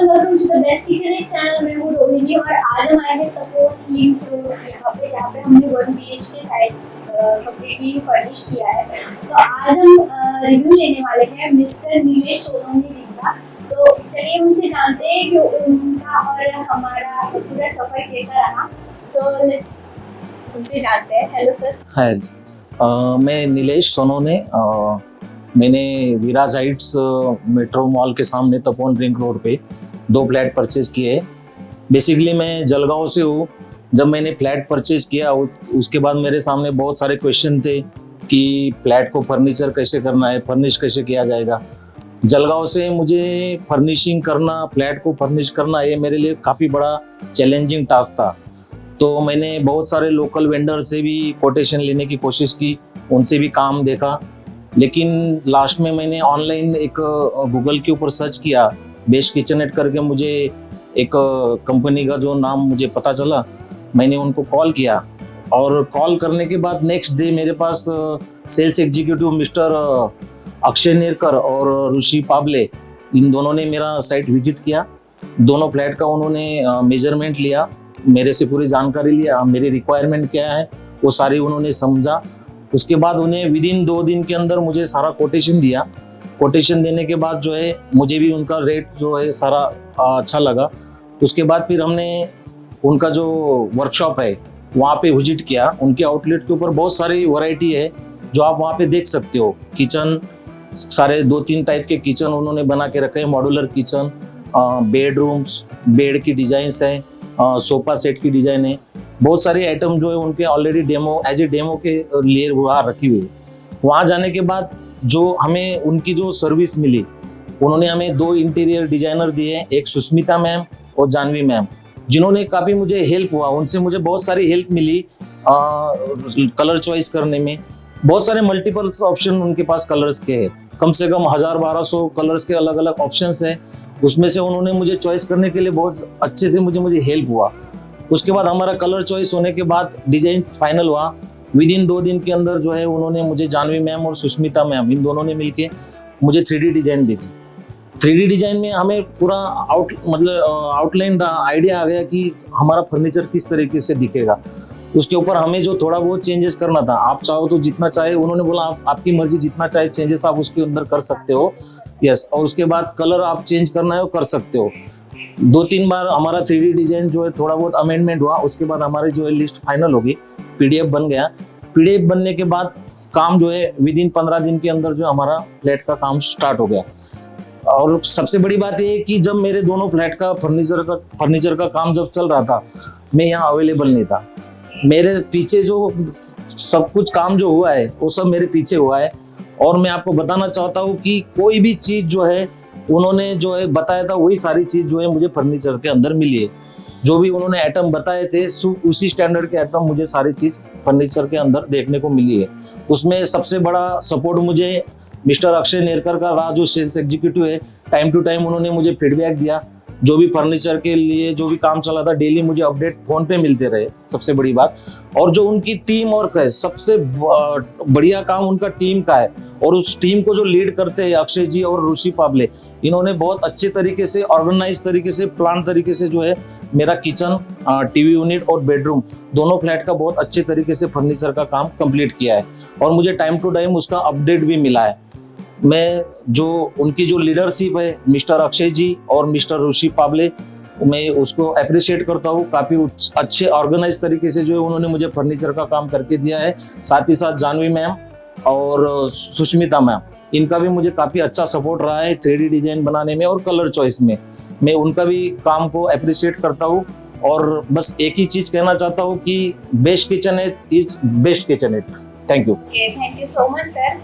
Welcome to the best kitchen एक चैनल। मैं हूँ रोहिणी और आज हम आए हैं तपोवन लिंक रोड यहाँ पे, जहाँ पे हमने 1 BHK साइड कंप्लीटली फर्निश किया है। तो आज हम रिव्यू लेने वाले हैं मिस्टर नीलेश सोनोनी जी का। तो चलिए उनसे जानते हैं कि उनका और हमारा पूरा सफर कैसा रहा। सो लेट्स उनसे जानते हैं। Hello sir. हाय, मैं नीलेश सोनोने। मैंने विराज हाइट्स मेट्रो मॉल के सामने तपोवन रिंग रोड पे 2 फ्लैट परचेज किए। बेसिकली मैं जलगांव से हूँ। जब मैंने फ्लैट परचेज किया उसके बाद मेरे सामने बहुत सारे क्वेश्चन थे कि फ्लैट को फर्नीचर कैसे करना है, फर्निश कैसे किया जाएगा। जलगांव से मुझे फर्निशिंग करना, फ्लैट को फर्निश करना, ये मेरे लिए काफ़ी बड़ा चैलेंजिंग टास्क था। तो मैंने बहुत सारे लोकल वेंडर से भी कोटेशन लेने की कोशिश की, उनसे भी काम देखा। लेकिन लास्ट में मैंने ऑनलाइन एक गूगल के ऊपर सर्च किया, बेस्ट किचननेट करके मुझे एक कंपनी का जो नाम मुझे पता चला। मैंने उनको कॉल किया और कॉल करने के बाद नेक्स्ट डे मेरे पास sales executive mister Akshay Nerkar और ऋषि पाबले, इन दोनों ने मेरा साइट विजिट किया। दोनों फ्लैट का उन्होंने मेजरमेंट लिया, मेरे से पूरी जानकारी लिया, मेरी रिक्वायरमेंट क्या है वो सारी उन्होंने समझा। उसके बाद उन्हें विदिन 2 दिन के अंदर मुझे सारा कोटेशन दिया। कोटेशन देने के बाद जो है मुझे भी उनका रेट जो है सारा अच्छा लगा। उसके बाद फिर हमने उनका जो वर्कशॉप है वहाँ पे विजिट किया। उनके आउटलेट के ऊपर बहुत सारी वैरायटी है जो आप वहाँ पे देख सकते हो। किचन सारे 2-3 टाइप के किचन उन्होंने बना के रखे हैं। मॉड्यूलर किचन, बेडरूम्स, बेड की डिजाइंस है, सोफा सेट की डिजाइन है। बहुत सारे आइटम जो है उनके ऑलरेडी एज ए डेमो के लिए वहाँ रखी हुई है। वहाँ जाने के बाद जो हमें उनकी जो सर्विस मिली, उन्होंने हमें 2 इंटीरियर डिजाइनर दिए, एक सुष्मिता मैम और जानवी मैम, जिन्होंने काफ़ी मुझे हेल्प हुआ। उनसे मुझे बहुत सारी हेल्प मिली कलर चॉइस करने में। बहुत सारे मल्टीपल्स ऑप्शन उनके पास कलर्स के हैं, कम से कम 1000-1200 कलर्स के अलग अलग ऑप्शंस हैं। उसमें से उन्होंने मुझे चॉइस करने के लिए बहुत अच्छे से मुझे हेल्प हुआ। उसके बाद हमारा कलर चॉइस होने के बाद डिजाइन फाइनल हुआ। विदिन 2 दिन के अंदर जो है उन्होंने मुझे, जानवी मैम और सुष्मिता मैम, इन दोनों ने मिलके मुझे 3D डिजाइन दी थी। 3D डिजाइन में हमें पूरा आउटलाइन आइडिया आ गया कि हमारा फर्नीचर किस तरीके से दिखेगा। उसके ऊपर हमें जो थोड़ा बहुत चेंजेस करना था, आप चाहो तो जितना चाहे, उन्होंने बोला आपकी मर्जी, जितना चाहे चेंजेस आप उसके अंदर कर सकते हो। यस, और उसके बाद कलर आप चेंज करना है वो कर सकते हो। 2-3 बार हमारा 3D डिजाइन जो है थोड़ा बहुत अमेंडमेंट हुआ। उसके बाद हमारी जो है लिस्ट फाइनल होगी, PDF बन गया। PDF बनने के बाद काम जो है विदिन 15 दिन के अंदर जो हमारा फ्लैट का काम स्टार्ट हो गया। और सबसे बड़ी बात ये है कि जब मेरे दोनों फ्लैट का फर्नीचर का काम जब चल रहा था, मैं यहाँ अवेलेबल नहीं था। मेरे पीछे जो सब कुछ काम जो हुआ है वो सब मेरे पीछे हुआ है। और मैं आपको बताना चाहता हूँ कि कोई भी चीज़ जो है उन्होंने जो है बताया था, वही सारी चीज़ जो है मुझे फर्नीचर के अंदर मिली है। जो भी उन्होंने आइटम बताए थे उसी स्टैंडर्ड के आइटम मुझे सारी चीज़ फर्नीचर के अंदर देखने को मिली है। उसमें सबसे बड़ा सपोर्ट मुझे मिस्टर अक्षय नेरकर का रहा, जो सेल्स एग्जीक्यूटिव है। टाइम टू टाइम उन्होंने मुझे फीडबैक दिया। जो भी फर्नीचर के लिए जो भी काम चला था, डेली मुझे अपडेट फ़ोन पे मिलते रहे, सबसे बड़ी बात। और जो उनकी टीम वर्क है, सबसे बढ़िया काम उनका टीम का है। और उस टीम को जो लीड करते हैं अक्षय जी और ऋषि पाबले, इन्होंने बहुत अच्छे तरीके से, ऑर्गेनाइज तरीके से, प्लान तरीके से जो है मेरा किचन, TV यूनिट और बेडरूम दोनों फ्लैट का बहुत अच्छे तरीके से फर्नीचर का काम कंप्लीट किया है। और मुझे टाइम टू टाइम उसका अपडेट भी मिला है। मैं जो उनकी जो लीडरशिप है, मिस्टर अक्षय जी और मिस्टर ऋषि पाबले, मैं उसको अप्रिशिएट करता हूँ। काफ़ी अच्छे ऑर्गेनाइज तरीके से जो है उन्होंने मुझे फर्नीचर का काम करके दिया है। साथ ही साथ जानवी मैम और सुष्मिता मैम, इनका भी मुझे काफ़ी अच्छा सपोर्ट रहा है 3D डिजाइन बनाने में और कलर चॉइस में। मैं उनका भी काम को अप्रिशिएट करता हूँ। और बस एक ही चीज़ कहना चाहता हूँ कि best kitchenette is best kitchenette. Thank you. Thank you so much sir.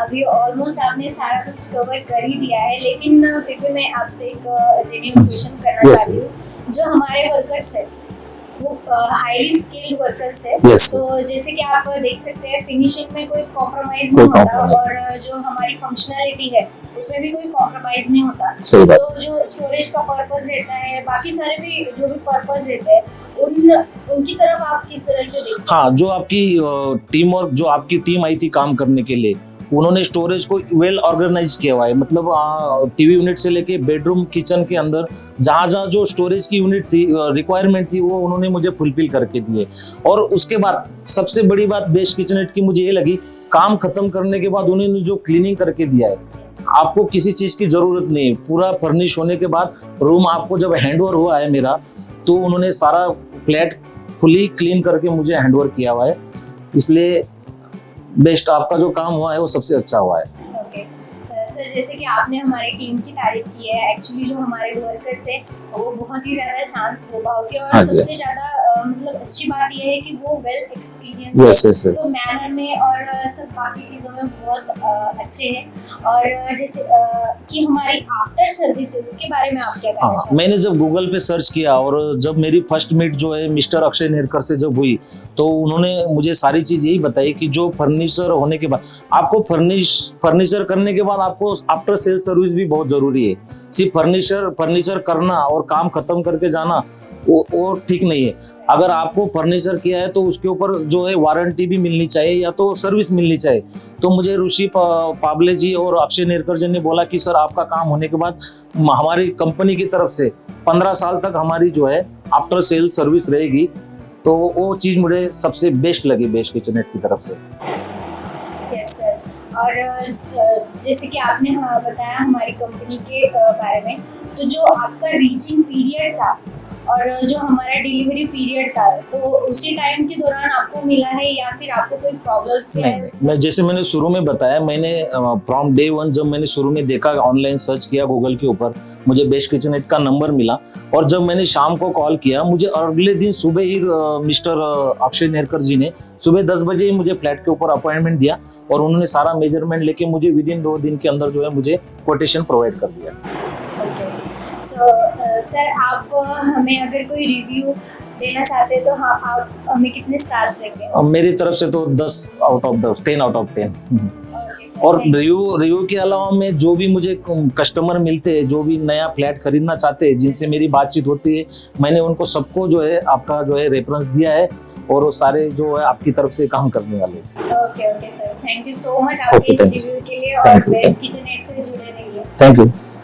अभी ऑलमोस्ट आपने सारा कुछ कवर कर ही दिया है, लेकिन फिर भी मैं आपसे एक जेन्युइन क्वेश्चन करना चाहती हूँ। जो हमारे वर्कर्स है वो हाईली स्किल्ड वर्कर्स है। तो जैसे कि आप देख सकते हैं, फिनिशिंग में कोई कॉम्प्रोमाइज नहीं होता और जो हमारी फंक्शनैलिटी है उसमें भी कोई कॉम्प्रोमाइज नहीं होता। तो जो स्टोरेज का पर्पस रहता है, बाकी सारे भी जो भी पर्पस रहते हैं, उनकी तरफ आप किस तरह से देखते हैं? हाँ, जो आपकी टीम वर्क, जो आपकी टीम आई थी काम करने के लिए, उन्होंने स्टोरेज को वेल ऑर्गेनाइज किया हुआ है, मतलब टीवी यूनिट से लेके बेडरूम किचन के अंदर जहाँ जहाँ जो स्टोरेज की यूनिट थी, रिक्वायरमेंट थी, वो उन्होंने मुझे फुलफिल करके दिए। और उसके बाद सबसे बड़ी बात बेस्ट किचननेट की मुझे ये लगी, काम खत्म करने के बाद उन्होंने जो क्लीनिंग करके दिया है, आपको किसी चीज की जरूरत नहीं है। पूरा फर्निश होने के बाद रूम आपको जब हैंडओवर हुआ है मेरा, तो उन्होंने सारा फ्लैट फुली क्लीन करके मुझे हैंडओवर किया हुआ है। इसलिए बेस्ट आपका जो काम हुआ है वो सबसे अच्छा हुआ है। ओके सर, जैसे कि आपने हमारे टीम की तारीफ की है, एक्चुअली जो हमारे वर्कर्स है वो बहुत ही ज्यादा शांत स्वभाव के, और हाँ जी। सबसे ज्यादा मतलब अच्छी बात यह है कि वो वेल एक्सपीरियंस Yes, है, yes, yes. तो मैनर में और सब बाकी चीजों में बहुत अच्छे हैं। और जैसे कि हमारी आफ्टर सर्विस है, उसके बारे में आप क्या कहना हाँ, चाहते हैं? मैंने जब गूगल पे सर्च किया और जब मेरी फर्स्ट मीट जो है मिस्टर अक्षय नेरकर से जब हुई, तो उन्होंने मुझे सारी चीज यही बताई कि जो फर्नीचर होने के बाद आपको फर्नीचर करने के बाद आपको आफ्टर सेल सर्विस भी बहुत जरूरी है। सिर्फ फर्नीचर करना और काम खत्म करके जाना वो ठीक नहीं है। अगर आपको फर्नीचर किया है तो उसके ऊपर जो है वारंटी भी मिलनी चाहिए या तो सर्विस मिलनी चाहिए। तो मुझे ऋषि पाबले जी और अक्षय नेरकर जी ने बोला कि सर आपका काम होने के बाद हमारी कंपनी की तरफ से 15 साल तक हमारी जो है आफ्टर सेल सर्विस रहेगी। तो वो चीज़ मुझे सबसे बेस्ट लगी बेस्ट किचननेट की तरफ से। Yes sir. और जैसे कि आपने बताया हमारी कंपनी के बारे में, तो जो आपका रीचिंग पीरियड था और जो हमारा डिलीवरी पीरियड था, तो उसी टाइम के दौरान आपको मिला है या फिर आपको कोई प्रॉब्लम्स क्या है उसमें? मैं जैसे मैंने शुरू में बताया, मैंने फ्रॉम डे वन जब मैंने शुरू में देखा, ऑनलाइन सर्च किया गूगल के ऊपर, मुझे बेस्ट किचननेट का नंबर मिला और जब मैंने शाम को कॉल किया, मुझे अगले दिन सुबह ही मिस्टर अक्षय नेरकर जी ने सुबह 10 बजे ही मुझे फ्लैट के ऊपर अपॉइंटमेंट दिया और उन्होंने सारा मेजरमेंट लेके मुझे विदिन 2 दिन के अंदर जो है मुझे कोटेशन प्रोवाइड कर दिया। सो सर, आप हमें अगर कोई रिव्यू देना चाहते हैं तो हाँ, आप हमें कितने स्टार्स देंगे? मेरी तरफ से तो 10 out of 10, 10 out of 10। Okay, sir, और thank you. रिव्यू के अलावा मैं जो भी मुझे कस्टमर मिलते हैं, जो भी नया फ्लैट खरीदना चाहते हैं, जिनसे मेरी बातचीत होती है, मैंने उनको सबको जो है आपका जो है रेफरेंस दिया है और वो सारे जो है आपकी तरफ से काम करने वाले। Okay sir, thank you so much आपके इस रिव्यू के लिए, और Thank you. बेस्ट किचननेट से जुड़े रहिए। Thank you.